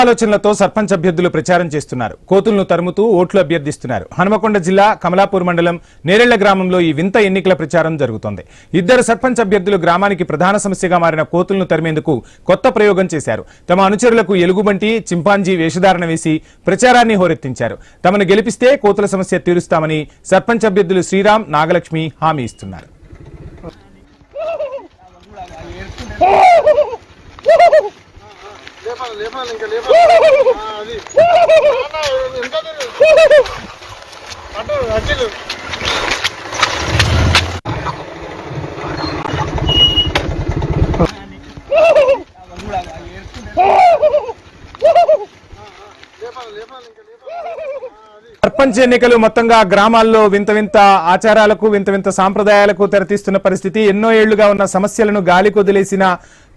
ఆలోచనలతో సర్పంచ్ అభ్యర్థులు ప్రచారం చేస్తున్నారు. కోతులను తరుముతూ ఓట్లు అభ్యర్థిస్తున్నారు. హనుమకొండ జిల్లా కమలాపూర్ మండలం నేరెళ్ల గ్రామంలో ఈ వింత ఎన్నికల ప్రచారం జరుగుతోంది. ఇద్దరు సర్పంచ్ అభ్యర్థులు గ్రామానికి ప్రధాన సమస్యగా మారిన కోతులను తరిమేందుకు కొత్త ప్రయోగం చేశారు. తమ అనుచరులకు ఎలుగుబంటి, చింపాంజీ వేషధారణ వేసి ప్రచారాన్ని హోరెత్తించారు. తమను గెలిపిస్తే కోతుల సమస్య తీరుస్తామని సర్పంచ్ అభ్యర్థులు శ్రీరామ్, నాగలక్ష్మి హామీ ఇస్తున్నారు. సర్పంచ్ ఎన్నికలు మొత్తంగా గ్రామాల్లో వింత వింత ఆచారాలకు, వింత వింత సాంప్రదాయాలకు తెరతీస్తున్న పరిస్థితి. ఎన్నో ఏళ్లుగా ఉన్న సమస్యలను గాలికి వదిలేసిన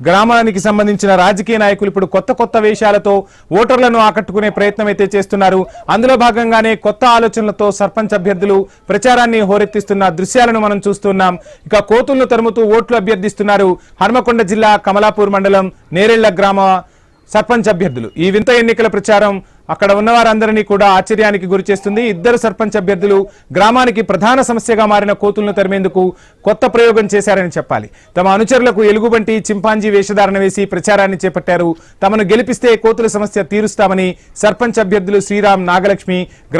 గ్రామానికి సంబంధించిన రాజకీయ నాయకులు ఇప్పుడు కొత్త కొత్త వేషాలతో ఓటర్లను ఆకట్టుకునే ప్రయత్నం అయితే చేస్తున్నారు. అందులో భాగంగానే కొత్త ఆలోచనలతో సర్పంచ్ అభ్యర్థులు ప్రచారాన్ని హోరెత్తిస్తున్న దృశ్యాలను మనం చూస్తున్నాం. ఇక కోతులను తరుముతూ ఓట్లు అభ్యర్థిస్తున్నారు హనుమకొండ జిల్లా కమలాపూర్ మండలం నేరెళ్ల గ్రామ సర్పంచ్ అభ్యర్థులు. ఈ వింత ఎన్నికల ప్రచారం అక్కడ ఉన్న వారందరినీ కూడా ఆశ్చర్యానికి గురి చేస్తుంది. ఇద్దరు సర్పంచ్ అభ్యర్థులు గ్రామానికి ప్రధాన సమస్యగా మారిన కోతులను తరిమేందుకు కొత్త ప్రయోగం చేశారని చెప్పాలి. తమ అనుచరులకు ఎలుగుబంటి, చింపాంజీ వేషధారణ వేసి ప్రచారాన్ని చేపట్టారు. తమను గెలిపిస్తే కోతుల సమస్య తీరుస్తామని సర్పంచ్ అభ్యర్థులు శ్రీరామ్, నాగలక్ష్మి